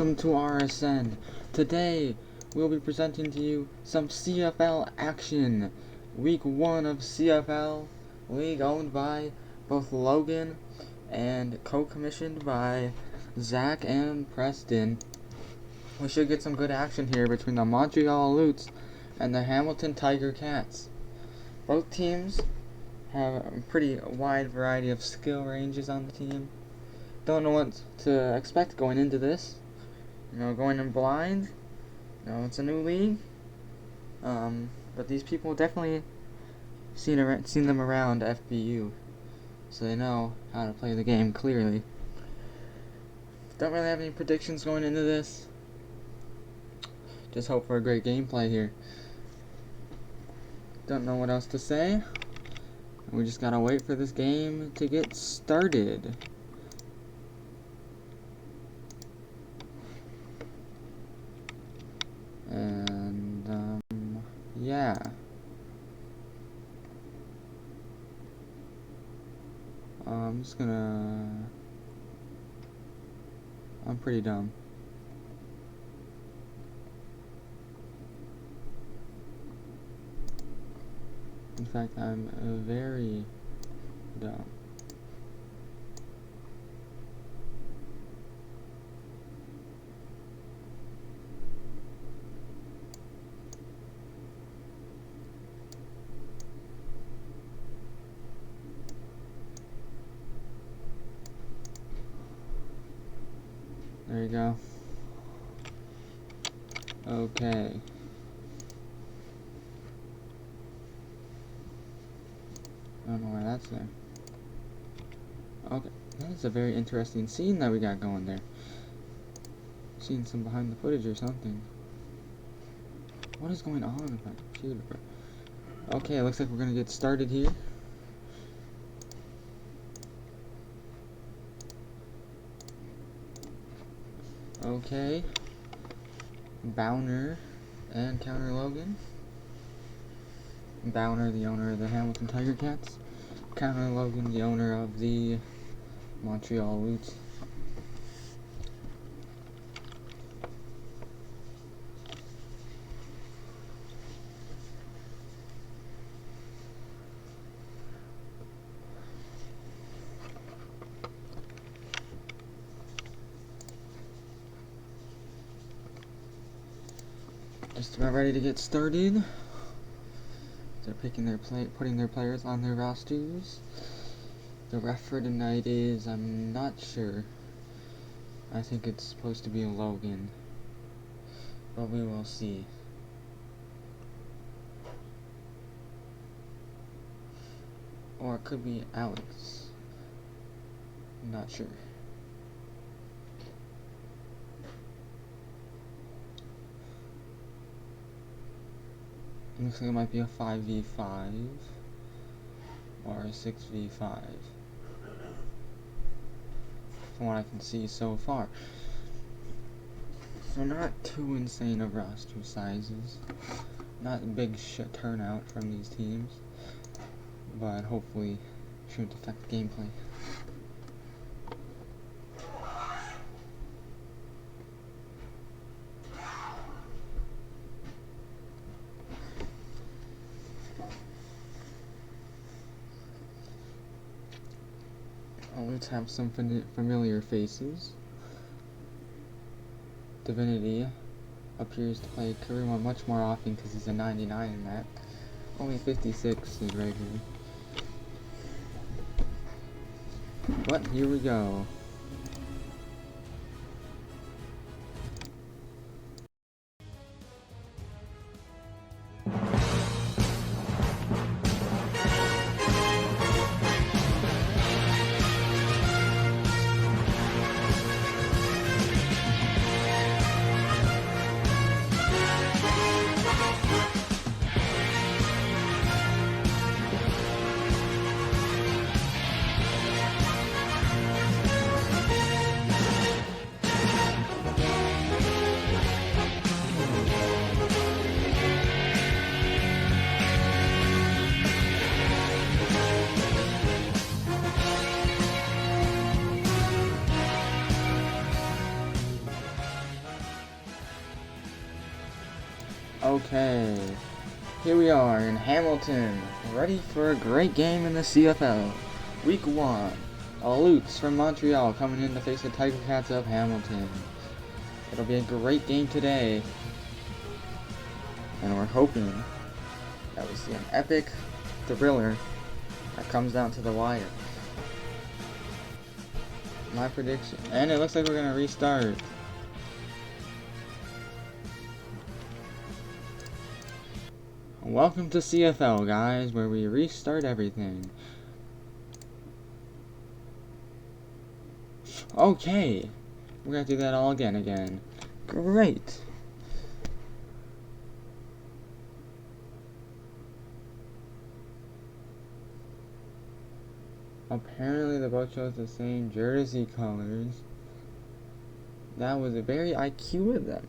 welcome to RSN. Today, we'll be presenting to you some CFL action. Week 1 of CFL, league owned by both Logan and co-commissioned by Zach and Preston. We should get some good action here between the Montreal Utes and the Hamilton Tiger Cats. Both teams have a pretty wide variety of skill ranges on the team. Don't know what to expect going into this. Going in blind. It's a new league. But these people definitely seen them around FBU, so they know how to play the game clearly. Don't really have any predictions going into this. Just hope for a great gameplay here. Don't know what else to say. We just gotta wait for this game to get started. And, yeah. I'm pretty dumb. In fact, I'm very dumb. There you go. Okay. I don't know why that's there. Okay, that's a very interesting scene that we got going there. Seeing some behind the footage or something. What is going on with my computer? Okay, looks like we're gonna get started here. Okay. Bowner and counter Logan. Bowner, the owner of the Hamilton Tiger Cats. Counter Logan, the owner of the Montreal Utes. Just about ready to get started. They're putting their players on their rosters. The ref for tonight is, I'm not sure. I think it's supposed to be Logan, but we will see. Or it could be Alex. I'm not sure. Looks like it might be a 5v5 or a 6v5 from what I can see so far. So not too insane of roster sizes, not a big turnout from these teams, but hopefully shouldn't affect gameplay. Let's have some familiar faces. Divinity appears to play career mode much more often because he's a 99 in that. Only 56 is right here. But here we go. Okay, here we are in Hamilton, ready for a great game in the CFL. Week 1, Alutes from Montreal coming in to face the Tiger Cats of Hamilton. It'll be a great game today, and we're hoping that we see an epic thriller that comes down to the wire. My prediction, and it looks like we're gonna restart. Welcome to CFL, guys, where we restart everything. Okay, we're gonna do that all again. Great. Apparently the boat chose the same jersey colors. That was a very IQ of them.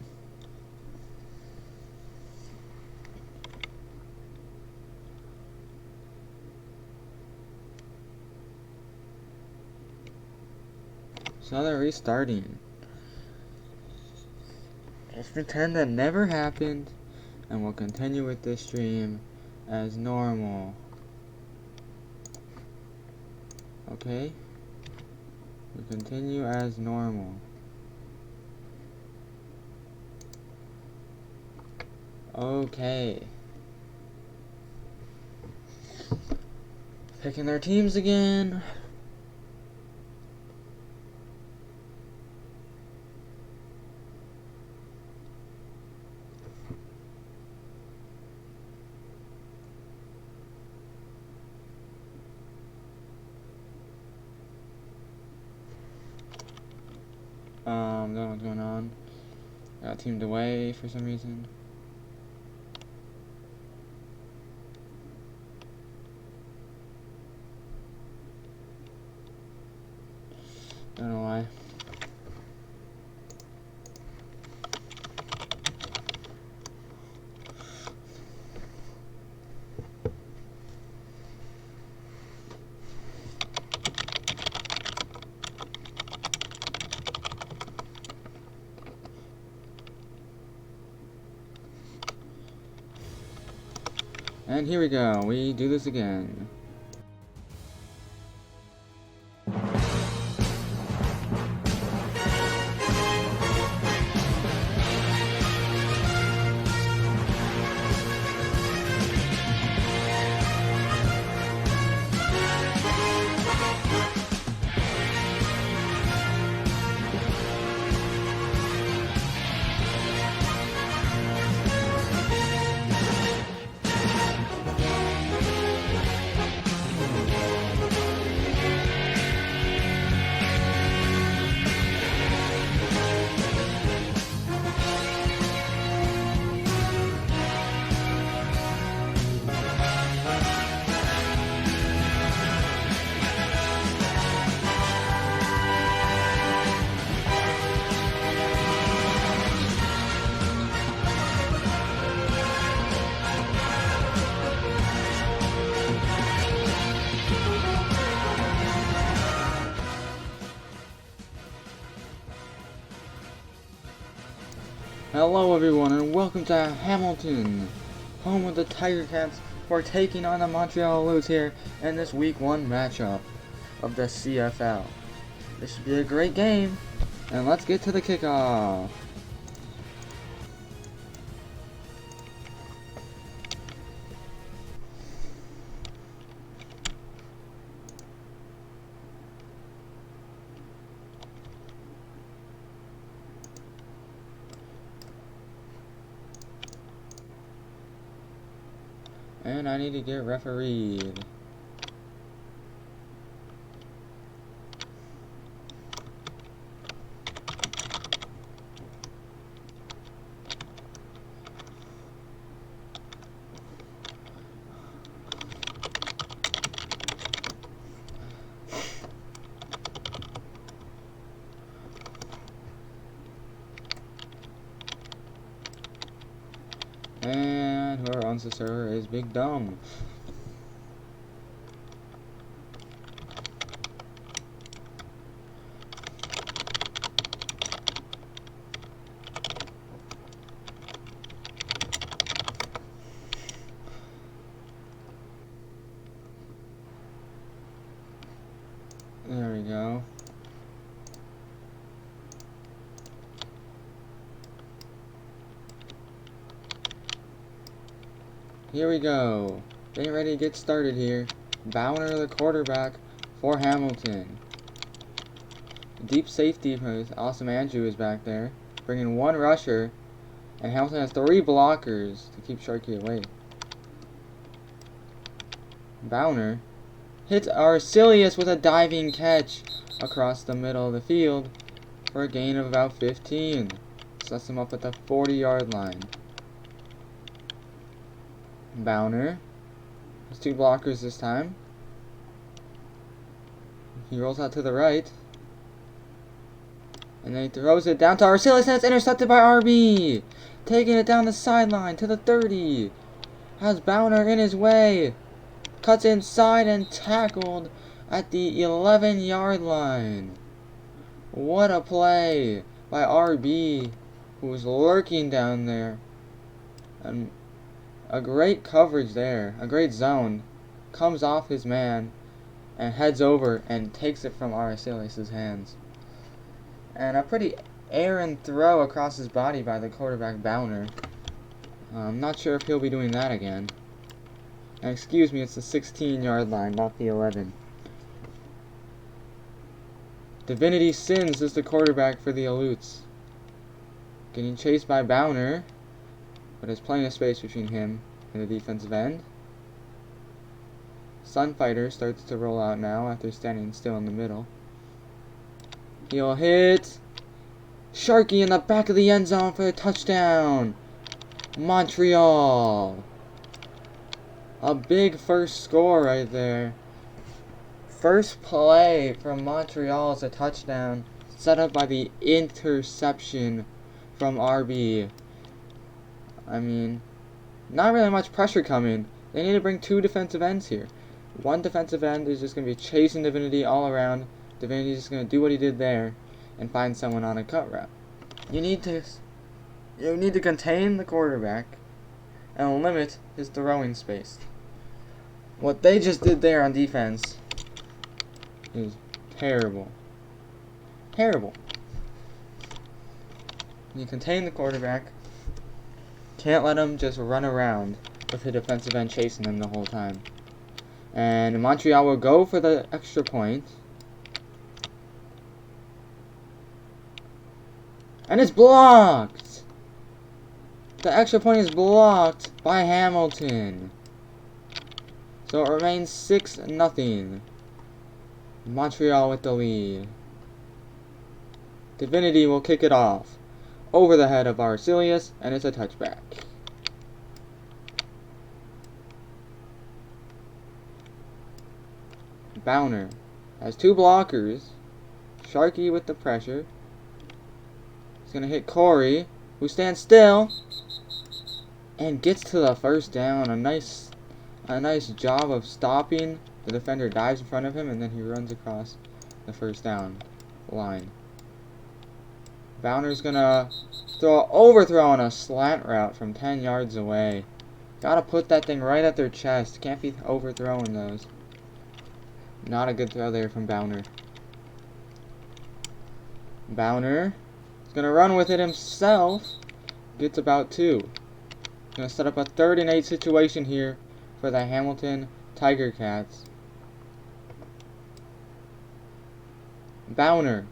So they're restarting. Let's pretend that never happened, and we'll continue with this stream as normal. Okay? We continue as normal. Okay. Picking their teams again. Don't know what's going on. Got teamed away for some reason. Don't know why. And here we go, we do this again. Hello everyone, and welcome to Hamilton, home of the Tiger Cats. We're taking on the Montreal Alutes here in this Week 1 matchup of the CFL. This should be a great game, and let's get to the kickoff. And I need to get refereed. And whoever owns the server is Big Dumb. we go. Here we go. Getting ready to get started here. Bowner, the quarterback for Hamilton. Deep safety from Awesome Andrew is back there, bringing one rusher, and Hamilton has 3 blockers to keep Sharkey away. Bowner hits Arcelius with a diving catch across the middle of the field for a gain of about 15. Sets him up at the 40-yard line. Bowner has 2 blockers this time. He rolls out to the right. And then he throws it down to Arcelius, and it's intercepted by RB. Taking it down the sideline to the 30. Has Bowner in his way. Cuts inside and tackled at the 11-yard line. What a play by RB, who was lurking down there. And a great coverage there, a great zone. Comes off his man and heads over and takes it from Arcelius' hands. And a pretty errant throw across his body by the quarterback Bowner. I'm not sure if he'll be doing that again. And excuse me, it's the 16-yard line, not the 11. Divinity Sins is the quarterback for the Alutes. Getting chased by Bowner, but there's plenty of space between him and the defensive end. Sunfighter starts to roll out now after standing still in the middle. He'll hit Sharkey in the back of the end zone for a touchdown. Montreal. A big first score right there. First play from Montreal is a touchdown, set up by the interception from RB. I mean, not really much pressure coming. They need to bring 2 defensive ends here. One defensive end is just going to be chasing Divinity all around. Divinity's just going to do what he did there and find someone on a cut route. You need to contain the quarterback and limit his throwing space. What they just did there on defense is terrible. Terrible. You contain the quarterback. Can't let him just run around with the defensive end chasing him the whole time. And Montreal will go for the extra point. And it's blocked! The extra point is blocked by Hamilton. So it remains 6-0. Montreal with the lead. Divinity will kick it off over the head of Arcelius, and it's a touchback. Bowner has 2 blockers. Sharkey with the pressure. He's going to hit Corey, who stands still and gets to the first down. A nice job of stopping. The defender dives in front of him, and then he runs across the first down line. Bowner's going to throw an overthrow on a slant route from 10 yards away. Got to put that thing right at their chest. Can't be overthrowing those. Not a good throw there from Bowner. Bowner is going to run with it himself. Gets about 2. Going to set up a 3rd and 8 situation here for the Hamilton Tiger Cats. Bowner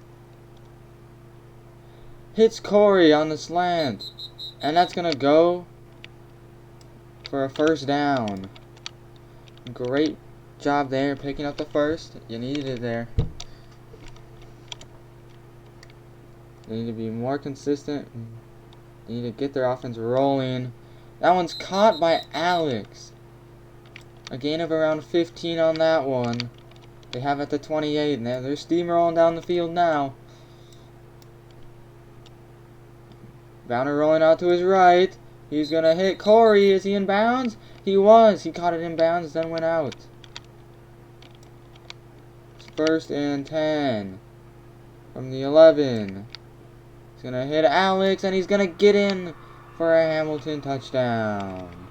hits Corey on the slant. And that's going to go for a first down. Great job there, picking up the first. You needed it there. They need to be more consistent. They need to get their offense rolling. That one's caught by Alex. A gain of around 15 on that one. They have at the 28, and they're steamrolling down the field now. Bowner rolling out to his right. He's going to hit Corey. Is he in bounds? He was. He caught it in bounds, then went out. It's 1st and 10 from the 11. He's going to hit Alex, and he's going to get in for a Hamilton touchdown.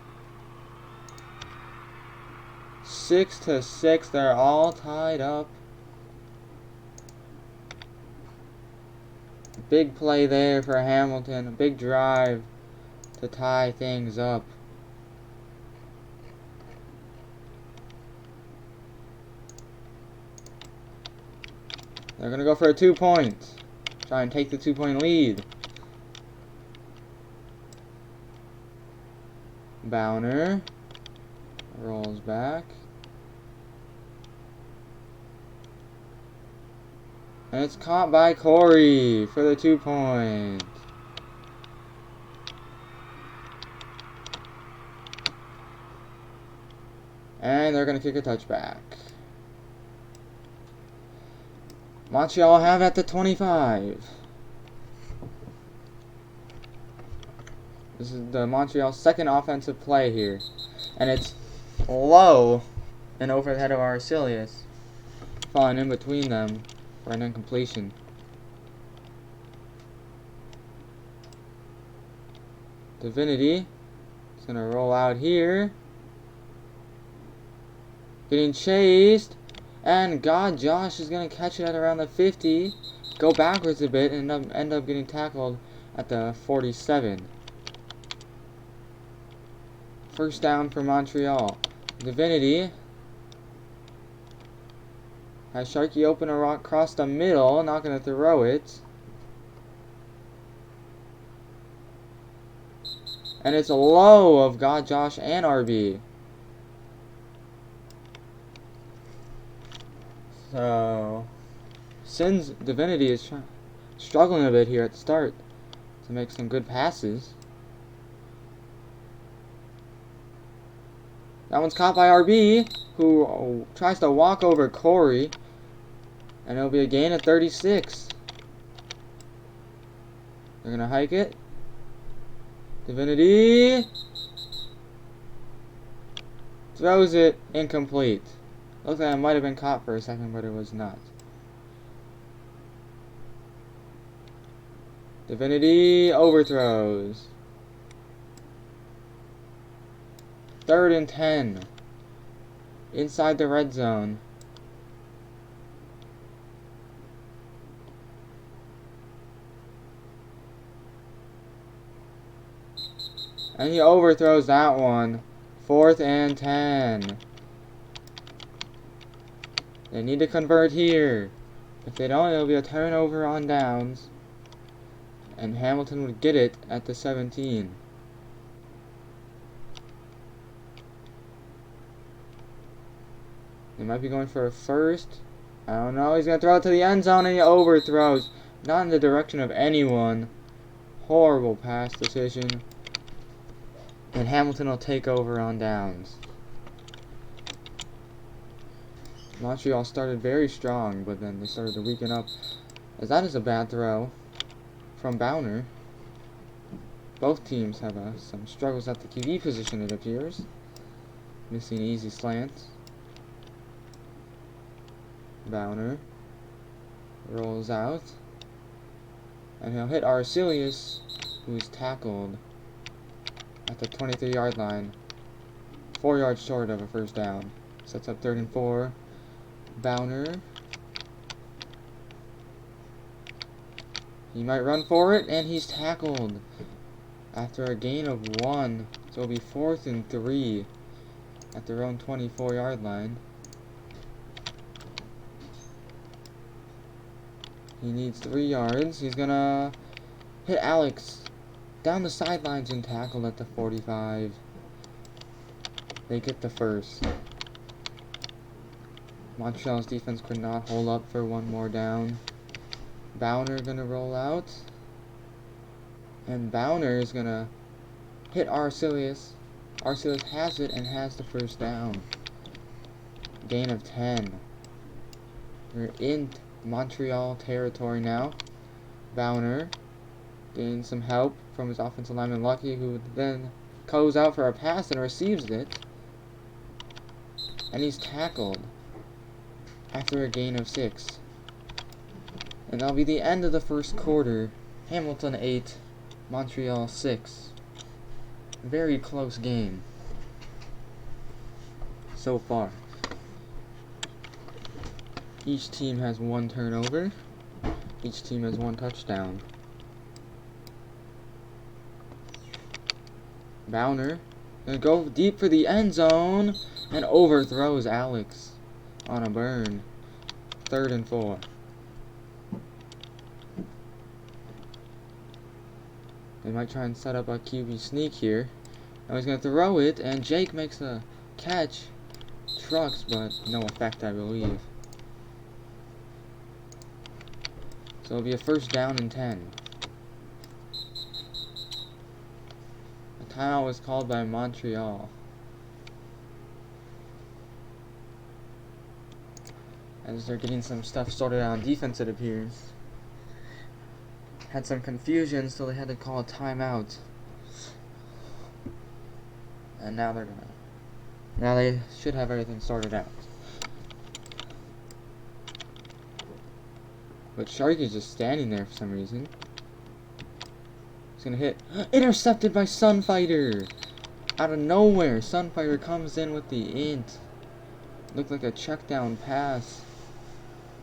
6-6. They're all tied up. Big play there for Hamilton. A big drive to tie things up. They're going to go for a 2-point. Try and take the 2-point lead. Bowner rolls back. And it's caught by Corey for the 2-point. And they're going to kick a touchback. Montreal have at the 25. This is the Montreal's second offensive play here. And it's low and over the head of Arcelius. Falling in between them for an incompletion. Divinity is going to roll out here. Getting chased. And God, Josh is going to catch it at around the 50. Go backwards a bit and end up getting tackled at the 47. First down for Montreal. Divinity has Sharkey open across the middle. Not going to throw it. And it's a low of God, Josh, and RB. So, Sin's Divinity is struggling a bit here at the start to make some good passes. That one's caught by RB, who tries to walk over Corey. And it'll be a gain of 36. They're going to hike it. Divinity throws it incomplete. Looks like it might have been caught for a second, but it was not. Divinity overthrows. 3rd and 10. Inside the red zone. And he overthrows that one. 4th and 10. They need to convert here. If they don't, it'll be a turnover on downs. And Hamilton would get it at the 17. They might be going for a first. I don't know. He's going to throw it to the end zone and he overthrows. Not in the direction of anyone. Horrible pass decision. And Hamilton will take over on downs. Montreal started very strong, but then they started to weaken up. As that is a bad throw from Bowner. Both teams have some struggles at the QB position, it appears. Missing easy slants. Bowner rolls out. And he'll hit Arcelius, who's tackled at the 23-yard line. 4 yards short of a first down. Sets up 3rd and 4. Bowner. He might run for it, and he's tackled after a gain of 1. So it'll be 4th and 3 at their own 24-yard line. He needs 3 yards. He's gonna hit Alex down the sidelines and tackled at the 45. They get the first. Montreal's defense could not hold up for one more down. Bowner gonna roll out. And Bowner is gonna hit Arcelius. Arcelius has it and has the first down. Gain of 10. We're in Montreal territory now. Bowner getting some help from his offensive lineman Lucky, who then goes out for a pass and receives it. And he's tackled after a gain of 6. And that'll be the end of the first quarter. Hamilton 8, Montreal 6. Very close game so far. Each team has 1 turnover. Each team has 1 touchdown. Bowner gonna go deep for the end zone and overthrows Alex on a burn. 3rd and 4. They might try and set up a QB sneak here. Now he's gonna throw it, and Jake makes a catch. Trucks, but no effect, I believe. So it'll be a 1st down and 10. A timeout was called by Montreal. As they're getting some stuff sorted out on defense, it appears. Had some confusion, so they had to call a timeout. And now they should have everything sorted out. But Sharky's just standing there for some reason. He's gonna hit. Intercepted by Sunfighter! Out of nowhere, Sunfighter comes in with the int. Looked like a check down pass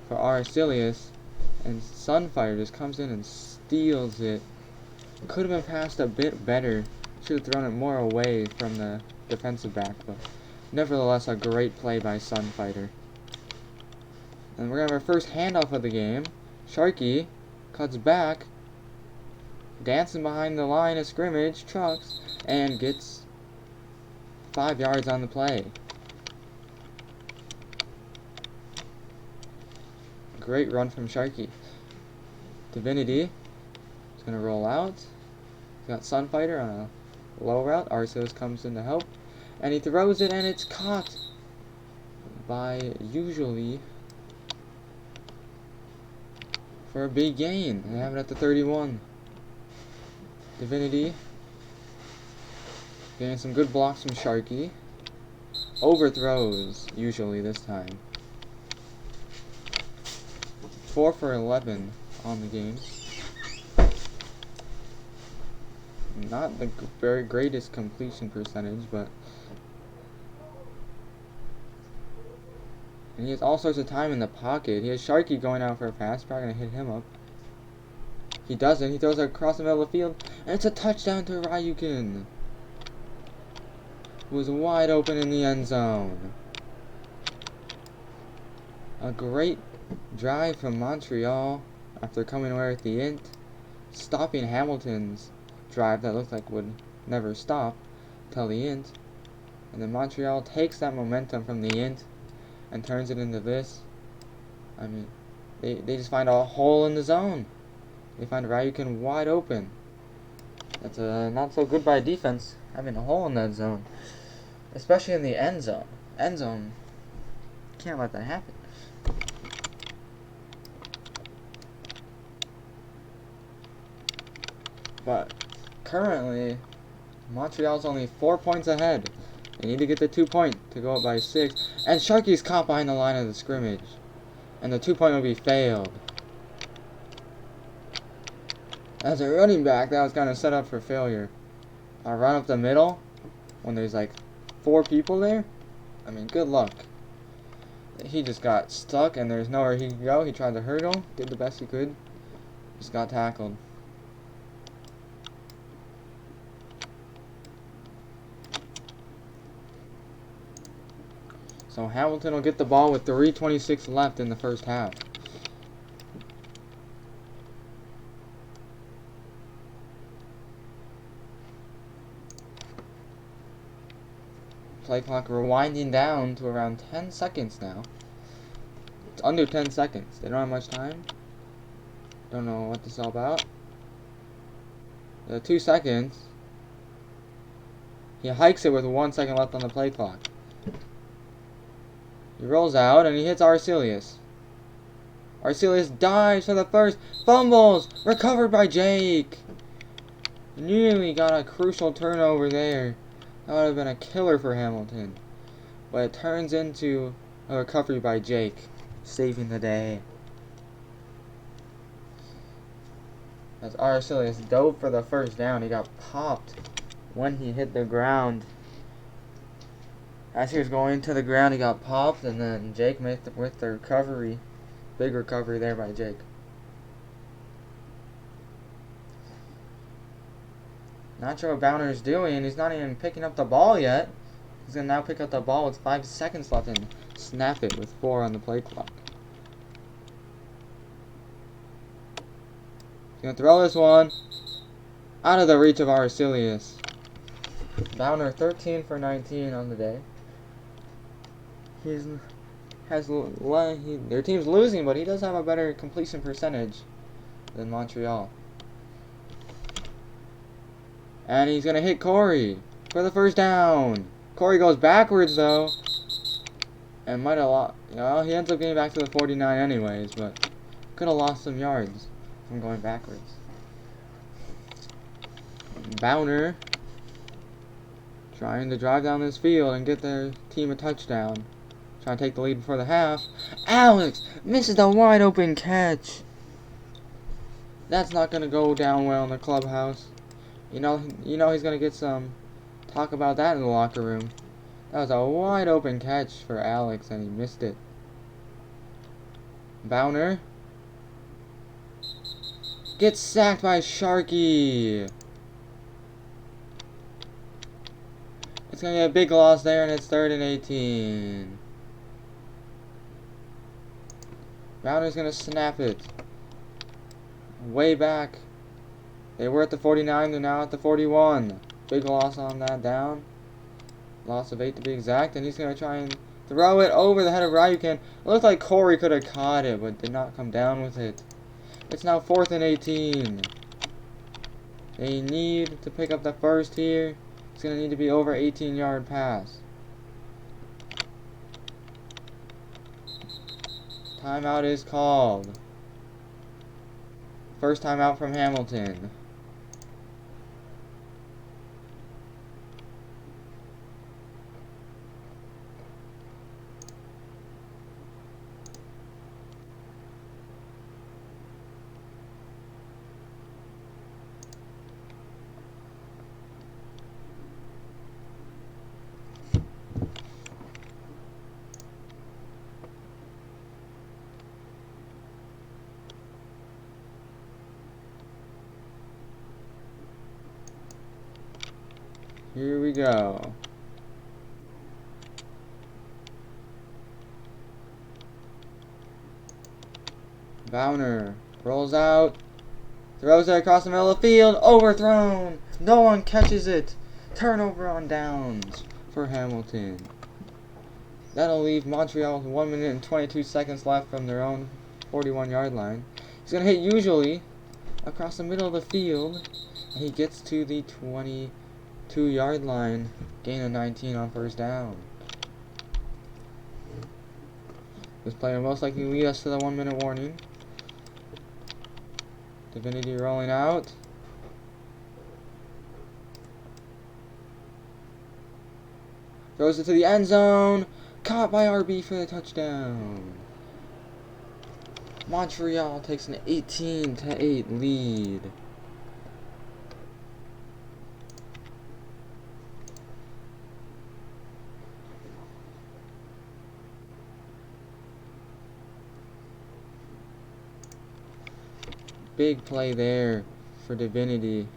for Arcelius. And Sunfighter just comes in and steals it. Could have been passed a bit better. Should have thrown it more away from the defensive back, but nevertheless a great play by Sunfighter. And we're gonna have our first handoff of the game. Sharky cuts back, dancing behind the line of scrimmage, trucks, and gets 5 yards on the play. Great run from Sharky. Divinity is going to roll out. He's got Sunfighter on a low route. Arceus comes in to help. And he throws it, and it's caught by usually for a big gain. They have it at the 31. Divinity getting some good blocks from Sharky. Overthrows, usually this time. 4 for 11 on the game. Not the very greatest completion percentage, but... And he has all sorts of time in the pocket. He has Sharky going out for a pass. Probably going to hit him up. He doesn't. He throws it across the middle of the field. And it's a touchdown to Ryukin, who was wide open in the end zone. A great drive from Montreal after coming away with the int, stopping Hamilton's drive that looked like would never stop till the int. And then Montreal takes that momentum from the int and turns it into this. I mean, they just find a hole in the zone. They find Ryukin wide open. That's not so good by defense, having a hole in that zone. Especially in the end zone. End zone, can't let that happen. But currently, Montreal's only 4 points ahead. They need to get the 2 point to go up by 6. And Sharky's caught behind the line of the scrimmage. And the 2 point will be failed. As a running back, that was kind of set up for failure. A run up the middle when there's like 4 people there? I mean, good luck. He just got stuck and there's nowhere he could go. He tried to hurdle, did the best he could. Just got tackled. So Hamilton will get the ball with 3:26 left in the first half. Play clock rewinding down to around 10 seconds now. It's under 10 seconds. They don't have much time. Don't know what this is all about. 2 seconds. He hikes it with 1 second left on the play clock. He rolls out and he hits Arcelius. Arcelius dives for the first. Fumbles! Recovered by Jake! Nearly got a crucial turnover there. That would have been a killer for Hamilton. But it turns into a recovery by Jake, saving the day. As Arcelius dove for the first down, he got popped when he hit the ground. As he was going to the ground, he got popped, and then Jake made with the recovery. Big recovery there by Jake. Not sure what Bowner is doing. He's not even picking up the ball yet. He's going to now pick up the ball with 5 seconds left and snap it with 4 on the play clock. He's going to throw this one out of the reach of Arcelius. Bowner 13 for 19 on the day. Their team's losing, but he does have a better completion percentage than Montreal. And he's going to hit Corey for the first down. Corey goes backwards, though. And might have lost. Well, he ends up getting back to the 49 anyways, but could have lost some yards from going backwards. Bowner trying to drive down this field and get their team a touchdown. Trying to take the lead before the half. Alex misses the wide open catch. That's not going to go down well in the clubhouse. You know he's going to get some talk about that in the locker room. That was a wide open catch for Alex and he missed it. Bowner gets sacked by Sharky. It's going to be a big loss there and it's 3rd and 18. Bowner's going to snap it. Way back. They were at the 49, they're now at the 41. Big loss on that down. Loss of 8 to be exact. And he's going to try and throw it over the head of Ryukin. It looked like Corey could have caught it, but did not come down with it. It's now 4th and 18. They need to pick up the first here. It's going to need to be over 18-yard pass. Timeout is called. First timeout from Hamilton. Here we go. Bowner rolls out, throws it across the middle of the field, overthrown. No one catches it. Turnover on downs for Hamilton. That'll leave Montreal with 1 minute and 22 seconds left from their own 41-yard line. He's going to hit usually across the middle of the field, and he gets to the 22-yard line, gain of 19 on first down. This play will most likely lead us to the 1 minute warning. Divinity rolling out. Throws it to the end zone. Caught by RB for the touchdown. Montreal takes an 18-8 lead. Big play there for Divinity.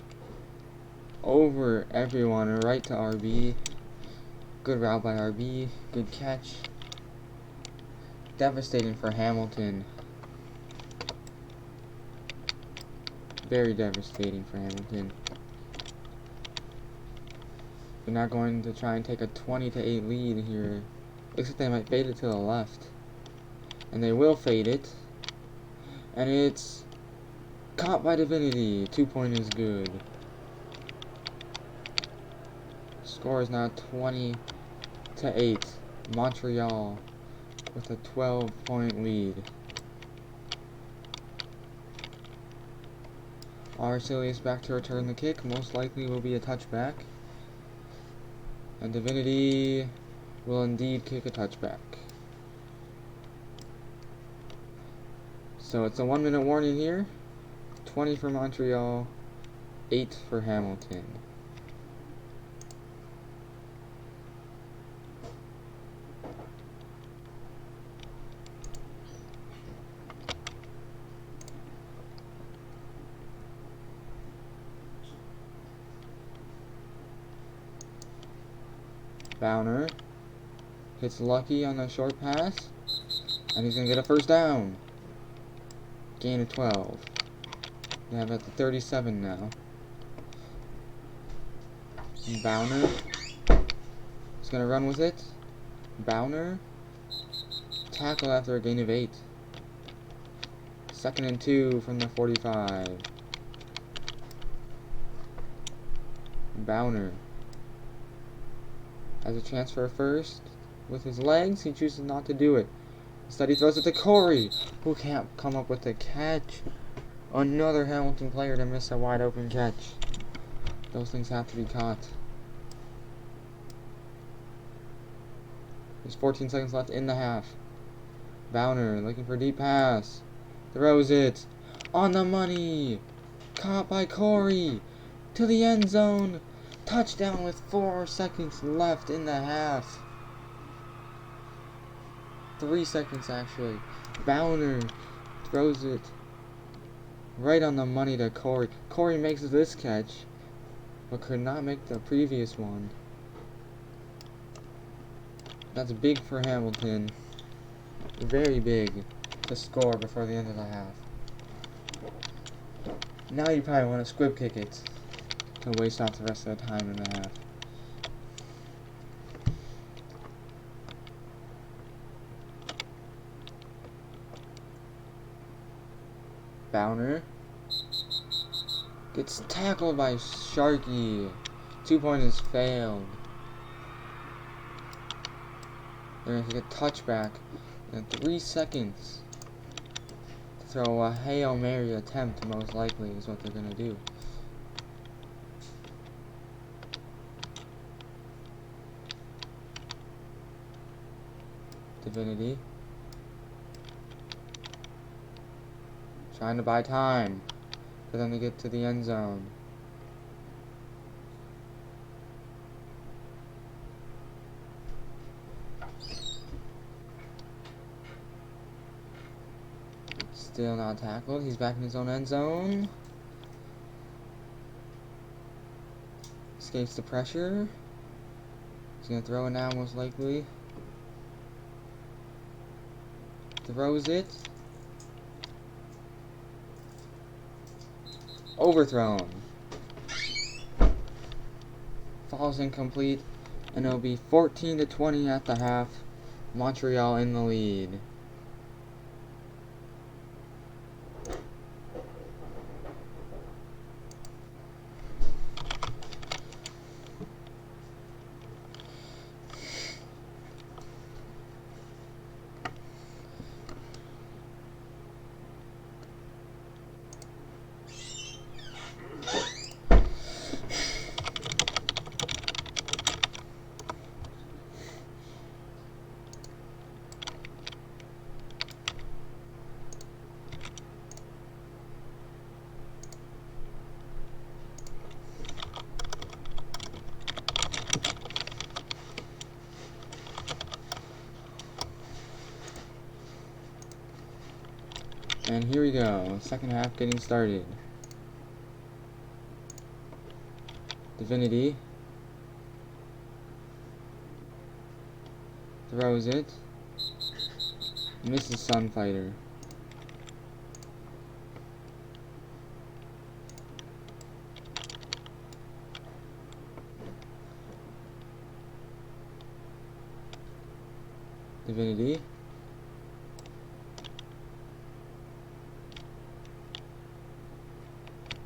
Over everyone, right to RB. Good route by RB. Good catch. Devastating for Hamilton. Very devastating for Hamilton. They're not going to try and take a 20-8 lead here. Looks like they might fade it to the left. And they will fade it. And it's caught by Divinity. 2-point is good. Score is now 20-8. Montreal with a 12-point lead. Arcelius back to return the kick. Most likely will be a touchback. And Divinity will indeed kick a touchback. So it's a 1 minute warning here. 20 for Montreal, 8 for Hamilton. Bowner hits Lucky on the short pass, and he's going to get a first down. Gain of 12. They have at the 37 now. Bowner is going to run with it. Bowner. Tackle after a gain of 8. 2nd and 2 from the 45. Bowner has a chance for a first. With his legs, he chooses not to do it. Instead, he throws it to Corey, who can't come up with a catch. Another Hamilton player to miss a wide open catch. Those things have to be caught. There's 14 seconds left in the half. Bowner looking for a deep pass. Throws it. On the money. Caught by Corey. To the end zone. Touchdown with 4 seconds left in the half. 3 seconds actually. Bowner throws it right on the money to Corey. Corey makes this catch, but could not make the previous one. That's big for Hamilton. Very big to score before the end of the half. Now you probably want to squib kick it to waste off the rest of the time in the half. Bowner gets tackled by Sharky. 2 pointers failed. They're going to take a touchback in 3 seconds. To throw a Hail Mary attempt, most likely, is what they're going to do. Divinity. Trying to buy time for them to get to the end zone. Still not tackled. He's back in his own end zone. Escapes the pressure. He's going to throw it now, most likely. Throws it. Overthrown. Falls incomplete, and it'll be 14-20 at the half. Montreal in the lead. And here we go, second half getting started. Divinity throws it, misses Sunfighter. Divinity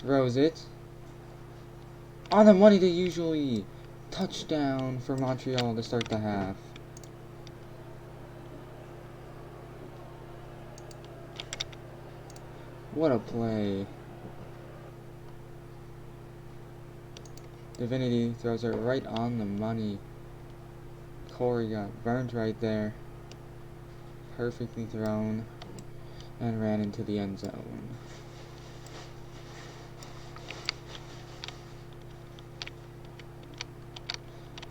throws it on the money to usually. Touchdown for Montreal to start the half. What a play. Divinity throws it right on the money. Corey got burnt right there. Perfectly thrown. And ran into the end zone.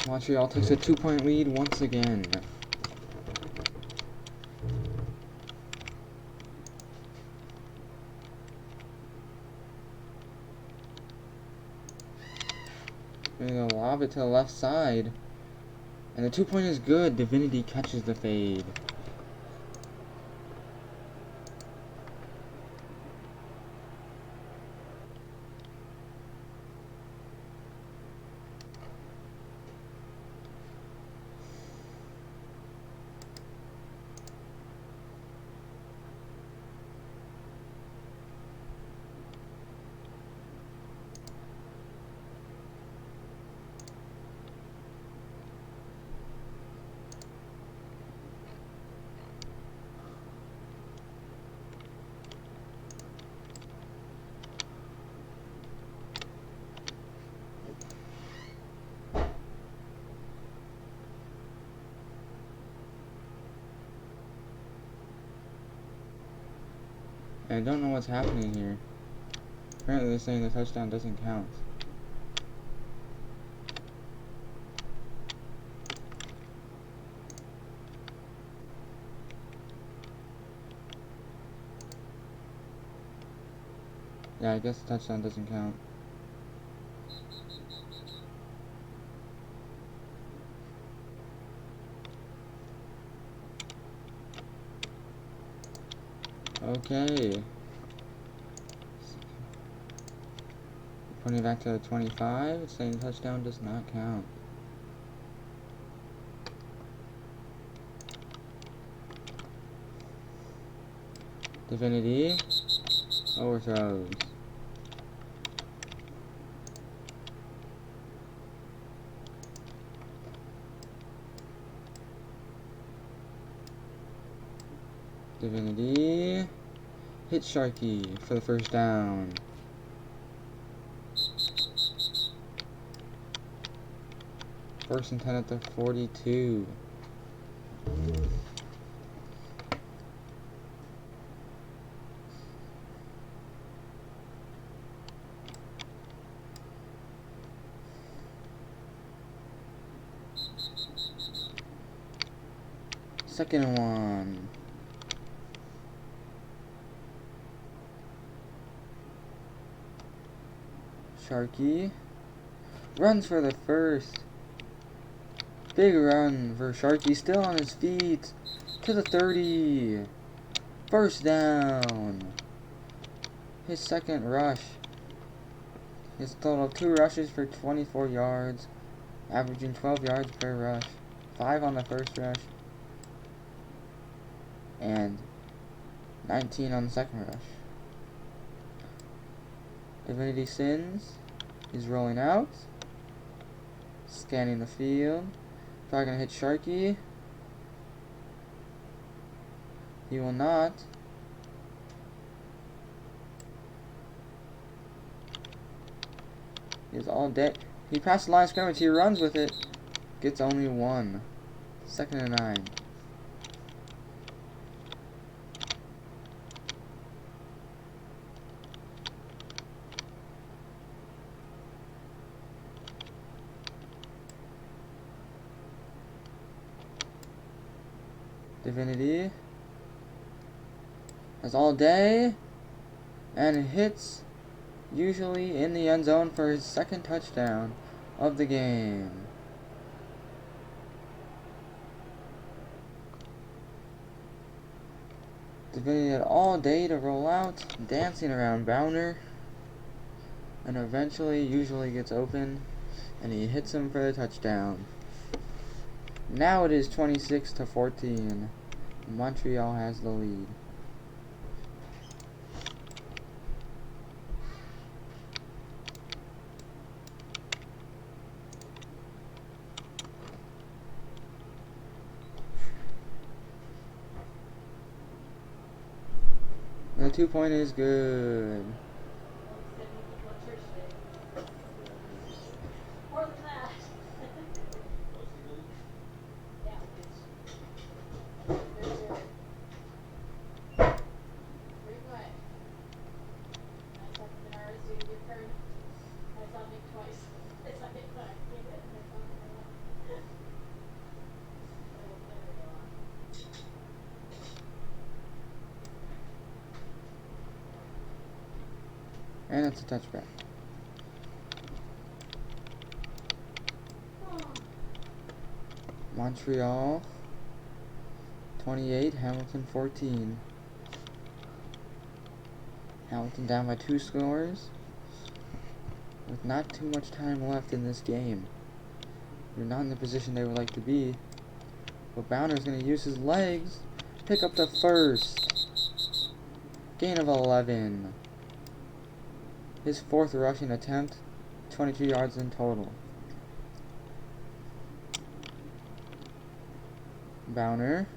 Montreal takes a 2-point lead once again. We're going to lob it to the left side. And the 2-point is good. Divinity catches the fade. I don't know what's happening here. Apparently they're saying the touchdown doesn't count. Yeah, I guess the touchdown doesn't count. Okay. Putting it back to the 25, it's saying touchdown does not count. Divinity overthrows. Divinity hits Sharky for the first down. First and 10 at the 42. Second and 1. Sharky runs for the first. Big run for Sharky, still on his feet. To the 30. First down. His second rush. His total of 2 rushes for 24 yards. Averaging 12 yards per rush. 5 on the first rush. And 19 on the second rush. Divinity Sins is rolling out. Scanning the field. Probably gonna hit Sharky. He will not. He's all dead. He passed the line of scrimmage. He runs with it. Gets only 1. Second and 9. Divinity has all day and hits usually in the end zone for his second touchdown of the game. Divinity had all day to roll out, dancing around Bowner, and eventually usually gets open and he hits him for the touchdown. Now it is 26-14. Montreal has the lead. The 2-point is good. And it's a touchback. Montreal 28, Hamilton 14. Hamilton down by 2 scores with not too much time left in this game. They're not in the position they would like to be. But Bowner's going to use his legs, pick up the first. Gain of 11. His 4th rushing attempt, 22 yards in total. Bowner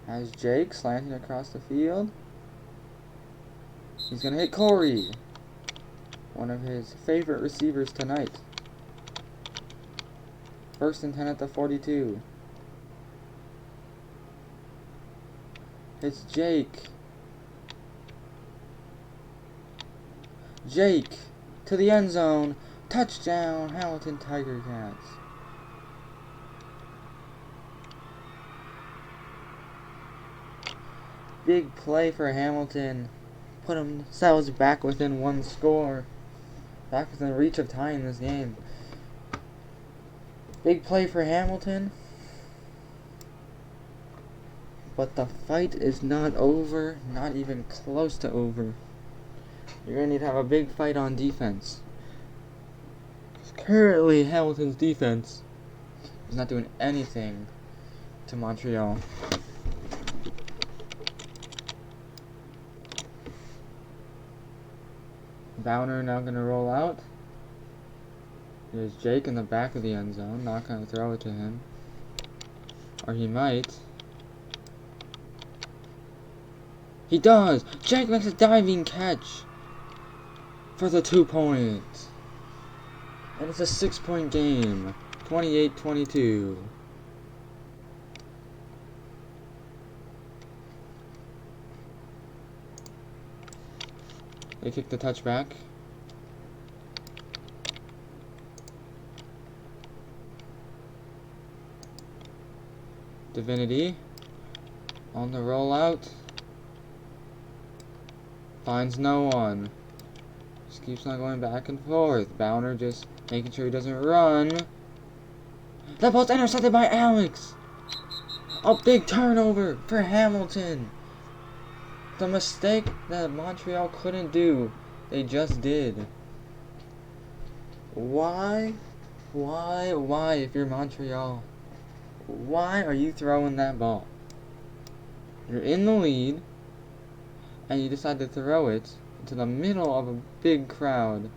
has Jake slanting across the field. He's going to hit Corey, one of his favorite receivers tonight. 1st and 10 at the 42. It's Jake. Jake to the end zone. Touchdown, Hamilton Tiger Cats. Big play for Hamilton. Put themselves back within 1 score. Back within reach of tying this game. Big play for Hamilton. But the fight is not over. Not even close to over. You're going to need to have a big fight on defense. Currently, Hamilton's defense is not doing anything to Montreal. Bowner now going to roll out. There's Jake in the back of the end zone. Not going to throw it to him. Or he might. He does! Jake makes a diving catch for the 2 points. And it's a 6-point game. 28-22. They kick the touchback. Divinity on the rollout. Finds no one. Just keeps on going back and forth. Bowner just making sure he doesn't run. That ball's intercepted by Alex. A big turnover for Hamilton. The mistake that Montreal couldn't do, they just did. Why, if you're Montreal, why are you throwing that ball? You're in the lead, and you decide to throw it into the middle of a big crowd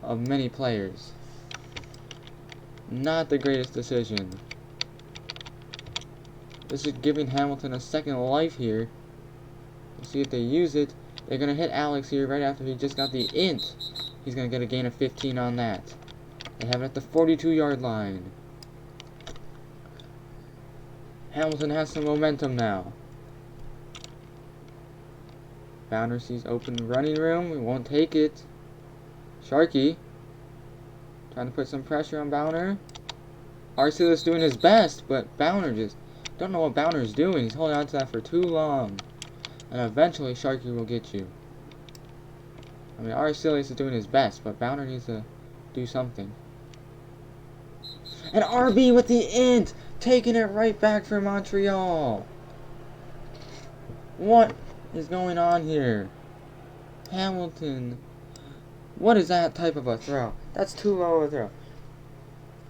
of many players. Not the greatest decision. This is giving Hamilton a second life here. We'll see if they use it. They're going to hit Alex here right after he just got the int. He's going to get a gain of 15 on that. They have it at the 42-yard line. Hamilton has some momentum now. Bowner sees open running room. We won't take it. Sharkey trying to put some pressure on Bowner. Arcelius doing his best, but Bowner just don't know what Bowner's doing. He's holding on to that for too long. And eventually Sharkey will get you. I mean, Arcelius is doing his best, but Bowner needs to do something. And RB with the int! Taking it right back for Montreal. What is going on here? Hamilton. What is that type of a throw? That's too low of a throw.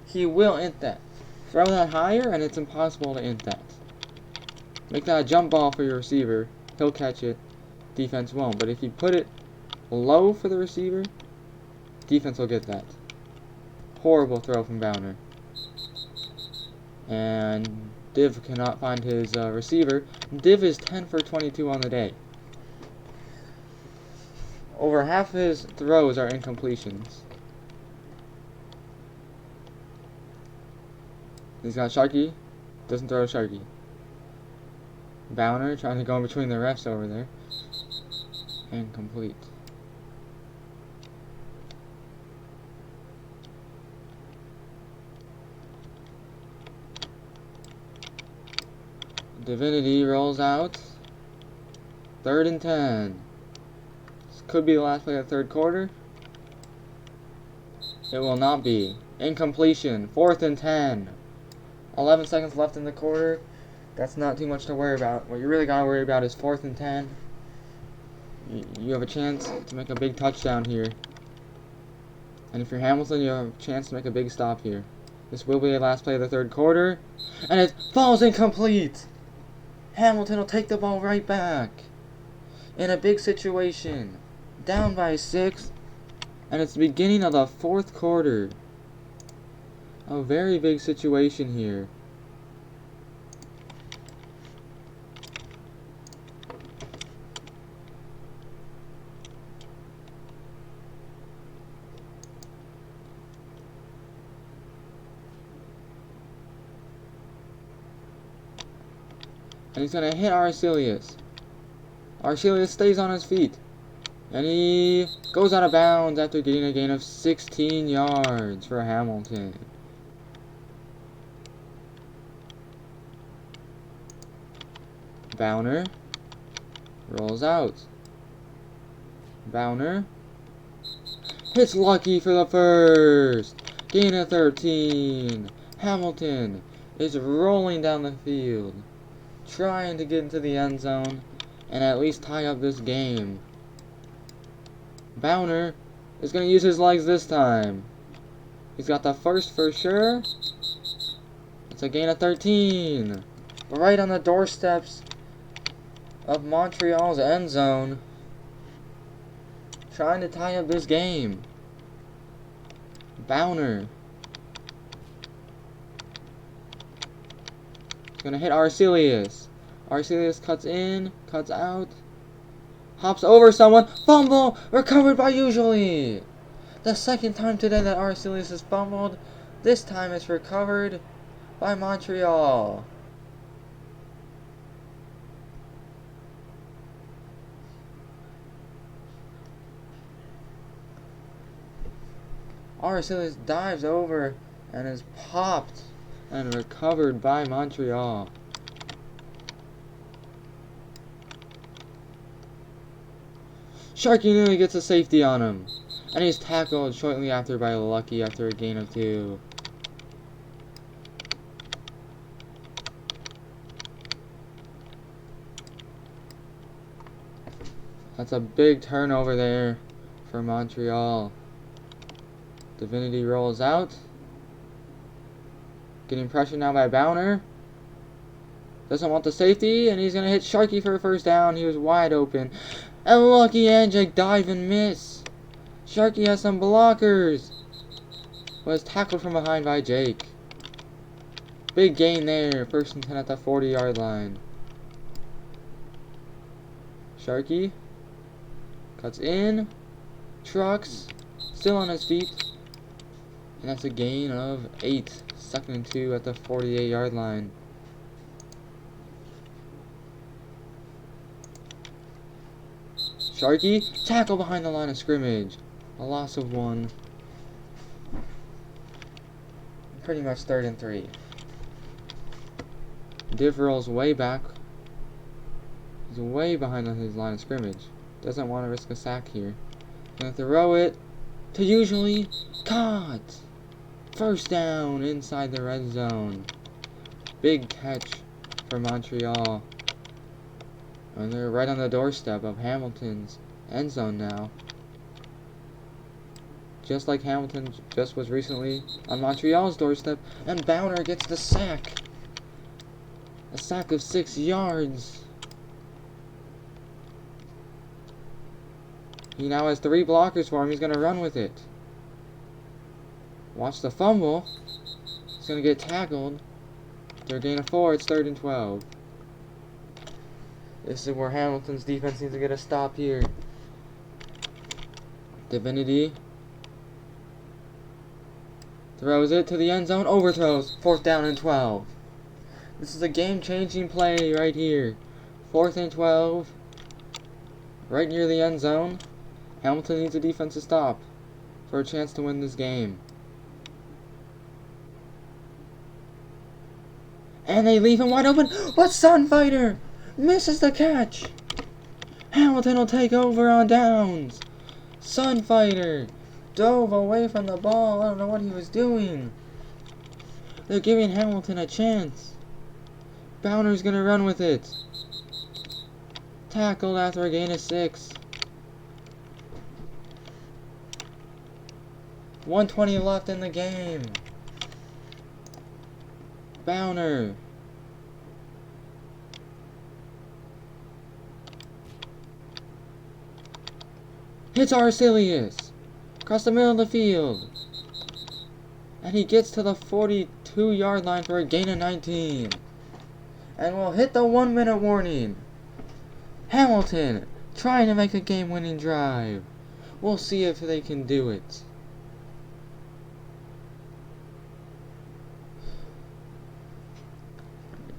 He will int that. Throw that higher and it's impossible to int that. Make that a jump ball for your receiver. He'll catch it. Defense won't. But if you put it low for the receiver, defense will get that. Horrible throw from Bowner. And Div cannot find his receiver. Div is 10 for 22 on the day. Over half his throws are incompletions. He's got Sharkey. Doesn't throw Sharkey. Bowner trying to go in between the refs over there. Incomplete. Divinity rolls out. 3rd and 10. This could be the last play of the 3rd quarter. It will not be. Incompletion. 4th and 10. 11 seconds left in the quarter. That's not too much to worry about. What you really gotta worry about is 4th and 10. You have a chance to make a big touchdown here. And if you're Hamilton, you have a chance to make a big stop here. This will be the last play of the third quarter. And it falls incomplete! Hamilton will take the ball right back. In a big situation. Down by 6. And it's the beginning of the fourth quarter. A very big situation here. And he's going to hit Arcelius. Arcelius stays on his feet. And he goes out of bounds after getting a gain of 16 yards for Hamilton. Bowner rolls out. Bowner hits Lucky for the first. Gain of 13. Hamilton is rolling down the field, trying to get into the end zone and at least tie up this game. Bowner is going to use his legs this time. He's got the first for sure. It's a gain of 13. Right on the doorsteps of Montreal's end zone. Trying to tie up this game. Bowner. He's going to hit Arcelius. Arcelius cuts in, cuts out. Hops over someone. Fumble! Recovered by Usually. The second time today that Arcelius has fumbled. This time it's recovered by Montreal. Arcelius dives over and is popped and recovered by Montreal. Sharky nearly gets a safety on him. And he's tackled shortly after by Lucky after a gain of 2. That's a big turnover there for Montreal. Divinity rolls out. Getting pressure now by Bowner. Doesn't want the safety, and he's going to hit Sharky for a first down. He was wide open. And Lucky and Jake dive and miss. Sharky has some blockers. Was tackled from behind by Jake. Big gain there. 1st and 10 at the 40-yard line. Sharky cuts in. Trucks. Still on his feet. And that's a gain of 8. 2nd and 2 at the 48-yard line. Sharky, tackle behind the line of scrimmage. A loss of 1. Pretty much 3rd and 3. Div rolls way back. He's way behind on his line of scrimmage. Doesn't want to risk a sack here. Gonna throw it to Usually. Caught! First down inside the red zone. Big catch for Montreal. And they're right on the doorstep of Hamilton's end zone now. Just like Hamilton just was recently on Montreal's doorstep. And Bowner gets the sack. A sack of 6 yards. He now has 3 blockers for him. He's going to run with it. Watch the fumble. He's going to get tackled. They're gain of 4. It's 3rd and 12. This is where Hamilton's defense needs to get a stop here. Divinity throws it to the end zone. Overthrows. 4th down and 12. This is a game-changing play right here. 4th and 12. Right near the end zone. Hamilton needs a defense to stop for a chance to win this game. And they leave him wide open. But Sunfighter misses the catch. Hamilton will take over on downs. Sunfighter dove away from the ball. I don't know what he was doing. They're giving Hamilton a chance. Bowner's gonna run with it. Tackled after a gain of 6. 1:20 left in the game. Bowner. Hits Arcelius across the middle of the field. And he gets to the 42-yard line for a gain of 19. And we'll hit the 1-minute warning. Hamilton trying to make a game-winning drive. We'll see if they can do it.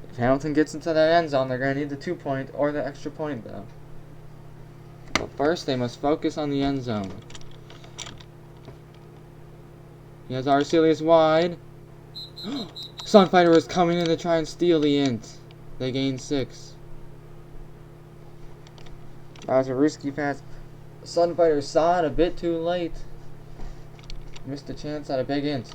If Hamilton gets into that end zone, they're going to need the 2-point or the extra point, though. But first, they must focus on the end zone. He has Arcelius wide. Sunfighter is coming in to try and steal the int. They gain 6. That was a risky pass. Sunfighter saw it a bit too late. Missed a chance at a big int.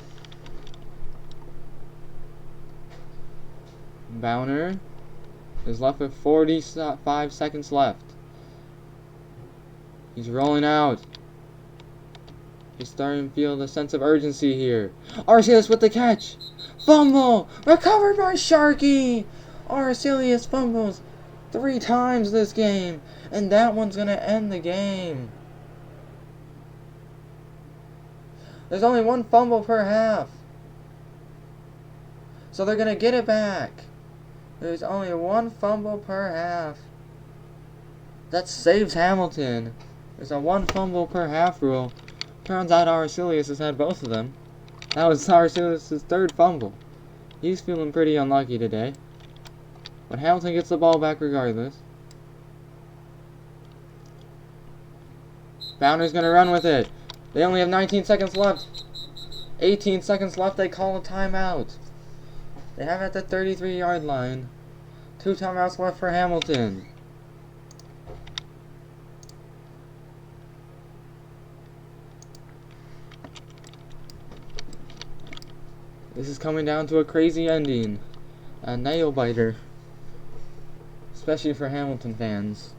Bowner is left with 45 seconds left. He's rolling out. He's starting to feel the sense of urgency here. Arcelius with the catch. Fumble! Recovered by Sharky! Arcelius fumbles 3 times this game. And that one's going to end the game. There's only 1 fumble per half. So they're going to get it back. There's only 1 fumble per half. That saves Hamilton. There's a 1 fumble per half rule. Turns out Arcelius has had both of them. That was Arcelius' 3rd fumble. He's feeling pretty unlucky today. But Hamilton gets the ball back regardless. Bowner's going to run with it. They only have 19 seconds left. 18 seconds left. They call a timeout. They have at the 33-yard line. 2 timeouts left for Hamilton. This is coming down to a crazy ending. A nail biter. Especially for Hamilton fans.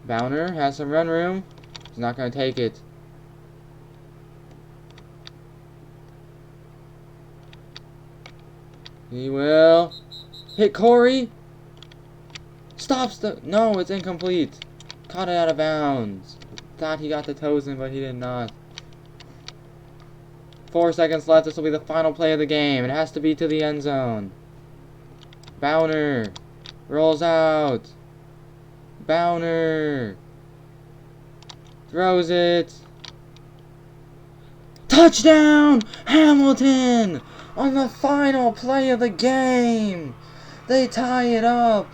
Bowner has some run room. He's not going to take it. He will hit Corey. Stops the... No, it's incomplete. Caught it out of bounds. Thought he got the toes in, but he did not. 4 seconds left. This will be the final play of the game. It has to be to the end zone. Bowner rolls out. Bowner throws it. Touchdown! Hamilton! On the final play of the game! They tie it up!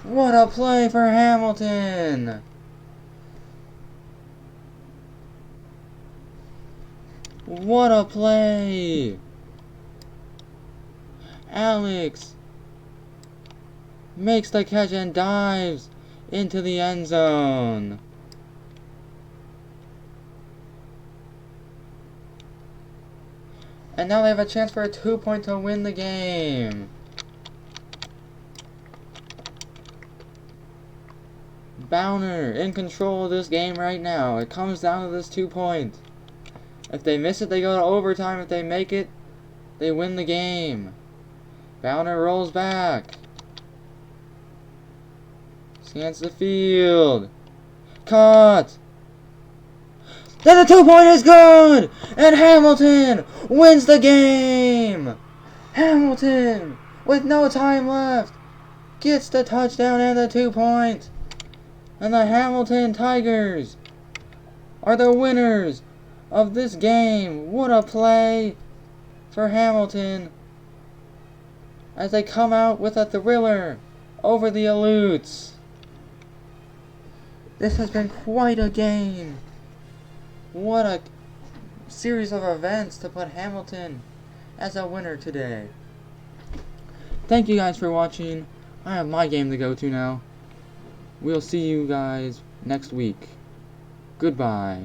What a play for Hamilton! What a play! Alex makes the catch and dives into the end zone. And now they have a chance for a 2-point to win the game. Bowner in control of this game right now. It comes down to this 2-point. If they miss it, they go to overtime. If they make it, they win the game. Bowner rolls back. Scans the field. Caught. Then the 2-point is good! And Hamilton wins the game! Hamilton, with no time left, gets the touchdown and the 2-point. And the Hamilton Tigers are the winners of this game. What a play for Hamilton as they come out with a thriller over the Aleuts. This has been quite a game. What a series of events to put Hamilton as a winner today. Thank you guys for watching. I have my game to go to now. we'll see you guys next week. Goodbye.